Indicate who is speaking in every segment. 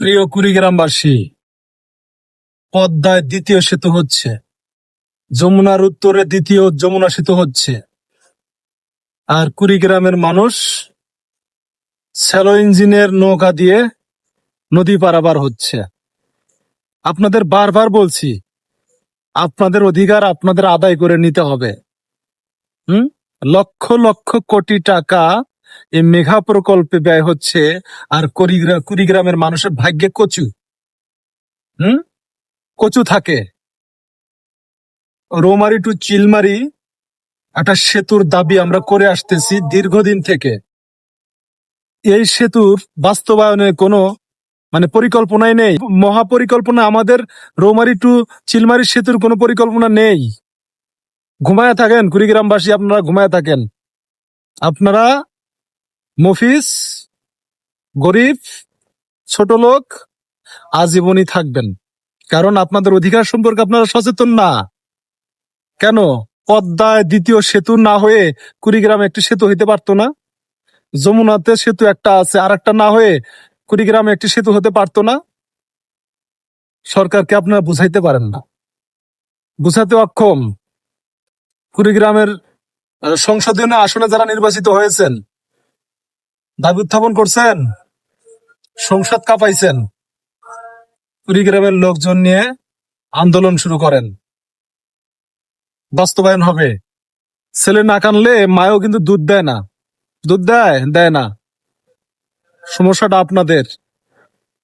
Speaker 1: প্রিয় কুড়িগ্রামবাসী, পদ্মায় দ্বিতীয় সেতু হচ্ছে, যমুনার উত্তরে দ্বিতীয় যমুনা সেতু হচ্ছে, আর কুড়িগ্রামের মানুষ স্যালো ইঞ্জিনের নৌকা দিয়ে নদী পারাপার হচ্ছে। আপনাদের বারবার বলছি, আপনাদের অধিকার আপনাদের আদায় করে নিতে হবে। হুম লক্ষ লক্ষ কোটি টাকা এই মেঘা প্রকল্পে ব্যয় হচ্ছে, আর কুড়িগ্রামের মানুষের ভাগ্যে কচু হুম কচু থাকে। রৌমারী টু চিলমারি একটা সেতুর দাবি আমরা করে আসতেছি দীর্ঘদিন থেকে। এই সেতুর বাস্তবায়নে কোনো পরিকল্পনাই নেই, মহাপরিকল্পনা আমাদের রৌমারী টু চিলমারি সেতুর কোনো পরিকল্পনা নেই। ঘুমায় থাকেন কুড়িগ্রামবাসী, আপনারা ঘুমায় থাকেন। আপনারা মফিস, গরিব, ছোট লোক আজীবনই থাকবেন, কারণ আপনাদের অধিকার সম্পর্কে আপনারা সচেতন না। কেন পদ্মায় দ্বিতীয় সেতু না হয়ে কুড়িগ্রামে একটি সেতু হইতে পারতো না? যমুনাতে সেতু একটা আছে, আর একটা না হয়ে কুড়িগ্রামে একটি সেতু হতে পারতো না? সরকারকে আপনারা বুঝাইতে পারেন না, বুঝাতে অক্ষম। কুড়িগ্রামের সংসদীয় আসনে যারা নির্বাচিত হয়েছেন, দাবি উত্থাপন করছেন, সংসদ কাঁপাইছেন, কুড়িগ্রামের লোকজন নিয়ে আন্দোলন শুরু করেন, বাস্তবায়ন হবে। ছেলে না কানলে মায়ও কিন্তু দুধ দেয় না। দুধ দেয় না। সমস্যাটা আপনাদের।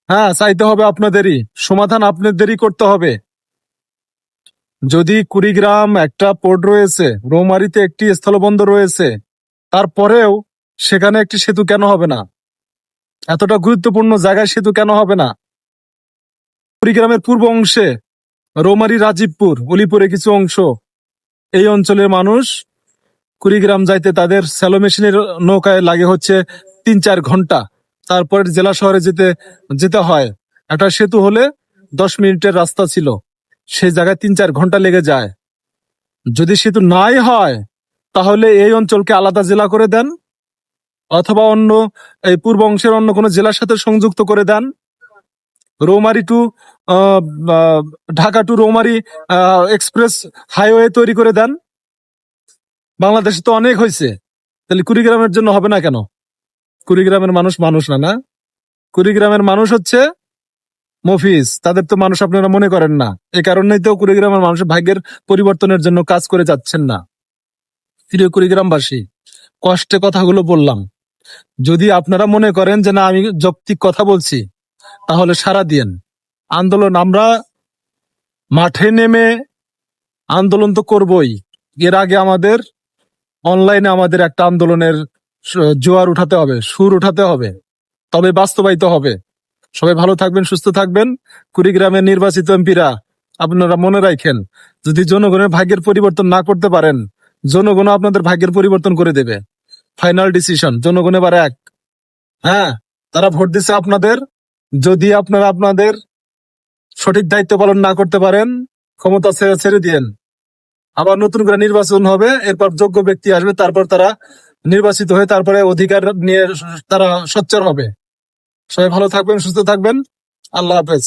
Speaker 1: হ্যাঁ, চাইতে হবে আপনাদেরই, সমাধান আপনাদেরই করতে হবে। যদি কুড়িগ্রাম একটা পোর্ট রয়েছে, রৌমারীতে একটি স্থলবন্দর রয়েছে, তারপরেও সেখানে একটি সেতু কেন হবে না? এতটা গুরুত্বপূর্ণ জায়গায় সেতু কেন হবে না? কুড়িগ্রামের পূর্ব অংশে রৌমারী, রাজীবপুর, অলিপুরে কিছু অংশ, এই অঞ্চলের মানুষ কুড়িগ্রাম যাইতে তাদের স্যালো মেশিনের নৌকায় লাগে হচ্ছে ৩-৪ ঘন্টা। তারপর জেলা শহরে যেতে হয়। একটা সেতু হলে 10 মিনিটের রাস্তা ছিল, সেই জায়গায় ৩-৪ ঘন্টা লেগে যায়। যদি সেতু নাই হয়, তাহলে এই অঞ্চলকে আলাদা জেলা করে দেন, অথবা অন্য এই পূর্ব অংশের অন্য কোনো জেলার সাথে সংযুক্ত করে দেন। Roumari to Dhaka to Roumari express highway তৈরি করে দেন। বাংলাদেশে তো অনেক হয়েছে, তাহলে কুড়িগ্রামের জন্য হবে না কেন? কুড়িগ্রামের মানুষ মানুষ না? কুড়িগ্রামের মানুষ হচ্ছে মফিজ, তাদের তো মানুষ আপনারা মনে করেন না। এ কারণেই তো কুড়িগ্রামের মানুষের ভাগ্যের পরিবর্তনের জন্য কাজ করে যাচ্ছেন না। প্রিয় কুড়িগ্রামবাসী, কষ্টে কথাগুলো বললাম। যদি আপনারা মনে করেন যে না আমি যৌক্তিক কথা বলছি, তাহলে সাড়া দিয়েন। আন্দোলন আমরা মাঠে নেমে আন্দোলন তো করবই। এর আগে আমাদের অনলাইনে আমাদের একটা আন্দোলনের জোয়ার উঠাতে হবে, সুর উঠাতে হবে, তবে বাস্তবায়িত হবে। সবাই ভালো থাকবেন, সুস্থ থাকবেন। কুড়িগ্রামের নির্বাচিত এমপিরা, আপনারা মনে রাখেন, যদি জনগণের ভাগ্যের পরিবর্তন না করতে পারেন, জনগণ আপনাদের ভাগ্যের পরিবর্তন করে দেবে। ফাইনাল ডিসিশন জনগণ এবার এক। হ্যাঁ, তারা ভোট দিচ্ছে আপনাদের। যদি আপনারা আপনাদের সঠিক দায়িত্ব পালন না করতে পারেন, ক্ষমতা ছেড়ে দিয়েন। আবার নতুন করে নির্বাচন হবে, এরপর যোগ্য ব্যক্তি আসবে, তারপর তারা নির্বাচিত হয়ে তারপরে অধিকার নিয়ে তারা সোচ্চার হবে। সবাই ভালো থাকবেন, সুস্থ থাকবেন। আল্লাহ হাফেজ।